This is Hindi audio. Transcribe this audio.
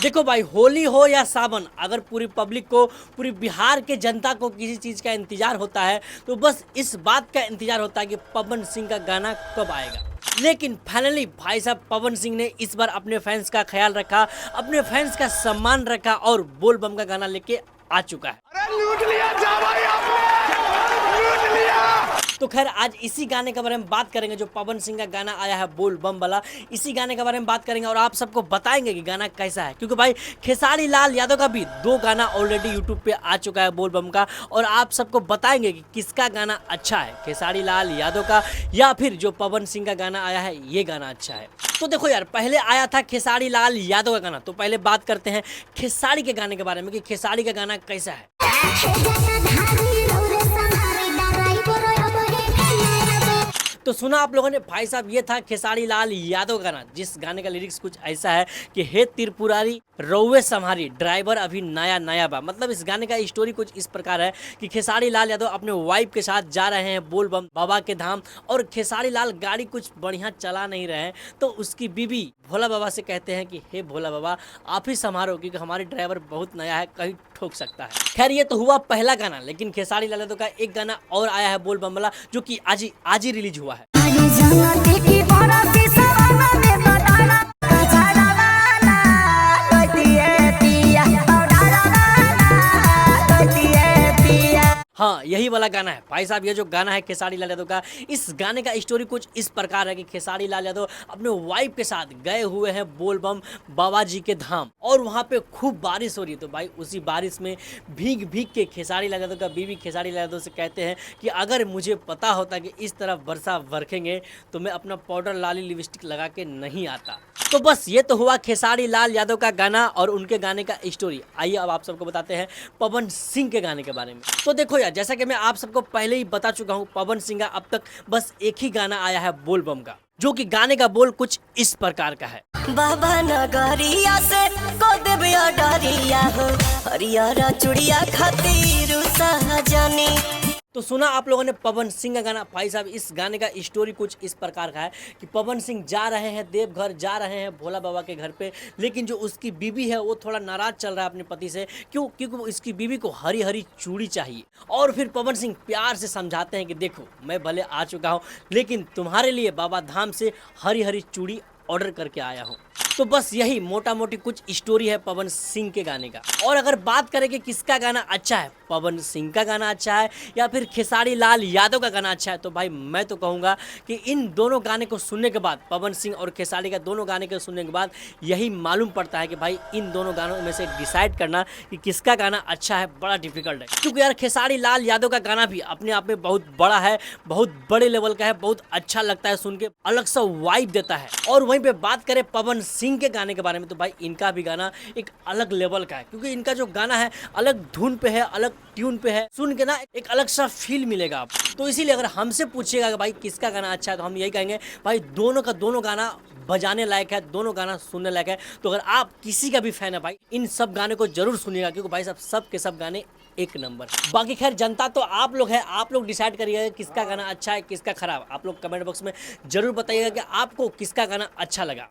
देखो भाई, होली हो या सावन, अगर पूरी पब्लिक को, पूरी बिहार के जनता को किसी चीज़ का इंतजार होता है तो बस इस बात का इंतजार होता है कि पवन सिंह का गाना कब आएगा। लेकिन फाइनली भाई साहब पवन सिंह ने इस बार अपने फैंस का ख्याल रखा, अपने फैंस का सम्मान रखा और बोल बम का गाना लेके आ चुका है। अरे लूट लिया जा भाई आपने, लूट लिया। तो खैर आज इसी गाने के बारे में बात करेंगे, जो पवन सिंह का गाना आया है बोल बम वाला, इसी गाने के बारे में बात करेंगे और आप सबको बताएंगे कि गाना कैसा है। क्योंकि भाई खेसारी लाल यादव का भी 2 गाना ऑलरेडी यूट्यूब पे आ चुका है बोल बम का, और आप सबको बताएंगे कि किसका गाना अच्छा है, खेसारी लाल यादव का या फिर जो पवन सिंह का गाना आया है ये गाना अच्छा है। तो देखो यार, पहले आया था खेसारी लाल यादव का गाना, तो पहले बात करते हैं खेसारी के गाने के बारे में कि खेसारी का गाना कैसा है। तो सुना आप लोगों ने भाई साहब, ये था खेसारी लाल यादव का गाना, जिस गाने का लिरिक्स कुछ ऐसा है कि हे त्रिपुरारी रौवे संहारी ड्राइवर अभी नया नया बा। मतलब इस गाने का स्टोरी कुछ इस प्रकार है कि खेसारी लाल यादव अपने वाइफ के साथ जा रहे हैं बोल बम बाबा के धाम, और खेसारी लाल गाड़ी कुछ बढ़िया चला नहीं रहे हैं, तो उसकी बीवी भोला बाबा से कहते हैं कि हे भोला बाबा आप ही संभालो, क्योंकि हमारी ड्राइवर बहुत नया है, कहीं ठोक सकता है। खैर ये तो हुआ पहला गाना, लेकिन खेसारी लाल यादव का एक गाना और आया है बोल बम वाला, जो कि आज ही रिलीज हुआ है। हाँ यही वाला गाना है भाई साहब। ये जो गाना है खेसारी लाल यादव का, इस गाने का स्टोरी कुछ इस प्रकार है कि खेसारी लाल यादव अपने वाइफ के साथ गए हुए हैं बोल बम बाबा जी के धाम, और वहाँ पे खूब बारिश हो रही है। तो भाई उसी बारिश में भीग भीग के खेसारी लाल यादव का बीवी खेसारी लाल यादव से कहते हैं कि अगर मुझे पता होता कि इस तरफ वर्षा बरखेंगे तो मैं अपना पाउडर लाली लिपस्टिक लगा के नहीं आता। तो बस ये तो हुआ खेसारी लाल यादव का गाना और उनके गाने का स्टोरी। आइए अब आप सबको बताते हैं पवन सिंह के गाने के बारे में। तो देखो यार, जैसा कि मैं आप सबको पहले ही बता चुका हूँ, पवन सिंह का अब तक बस एक ही गाना आया है बोल बम का, जो कि गाने का बोल कुछ इस प्रकार का है। बाबा नगरिया से को देविया डरिया हो, हरियारा चुड़िया खातिर सहजनी। तो सुना आप लोगों ने पवन सिंह का गाना। भाई साहब इस गाने का स्टोरी कुछ इस प्रकार का है कि पवन सिंह जा रहे हैं देवघर, जा रहे हैं भोला बाबा के घर पे, लेकिन जो उसकी बीवी है वो थोड़ा नाराज चल रहा है अपने पति से। क्यों? क्योंकि इसकी बीवी को हरी हरी चूड़ी चाहिए। और फिर पवन सिंह प्यार से समझाते हैं कि देखो मैं भले आ चुका हूँ, लेकिन तुम्हारे लिए बाबा धाम से हरी हरी चूड़ी ऑर्डर करके आया हूँ। तो बस यही मोटा मोटी कुछ स्टोरी है पवन सिंह के गाने का। और अगर बात करें कि किसका गाना अच्छा है, पवन सिंह का गाना अच्छा है या फिर खेसारी लाल यादव का गाना अच्छा है, तो भाई मैं तो कहूँगा कि इन दोनों गाने को सुनने के बाद, पवन सिंह और खेसारी का दोनों गाने को सुनने के बाद यही मालूम पड़ता है कि भाई इन दोनों गानों में से डिसाइड करना कि किसका गाना अच्छा है बड़ा डिफिकल्ट है। क्योंकि यार खेसारी लाल यादव का गाना भी अपने आप में बहुत बड़ा है, बहुत बड़े लेवल का है, बहुत अच्छा लगता है सुन के, अलग सा वाइब देता है। और वहीं पे बात करें पवन सिंह के गाने के बारे में, तो भाई इनका भी गाना एक अलग लेवल का है, क्योंकि इनका जो गाना है अलग धुन पे है, अलग ट्यून पे है, सुन के ना एक अलग सा फील मिलेगा आपको। तो इसीलिए अगर हमसे पूछिएगा कि भाई किसका गाना अच्छा है, तो हम यही कहेंगे भाई दोनों का दोनों गाना बजाने लायक है, दोनों गाना सुनने लायक है। तो अगर आप किसी का भी फैन है भाई, इन सब गाने को जरूर सुनिएगा, क्योंकि भाई सब के सब गाने एक नंबर। बाकी खैर जनता तो आप लोग हैं, आप लोग डिसाइड करिएगा किसका गाना अच्छा है किसका खराब। आप लोग कमेंट बॉक्स में जरूर बताइएगा कि आपको किसका गाना अच्छा लगा।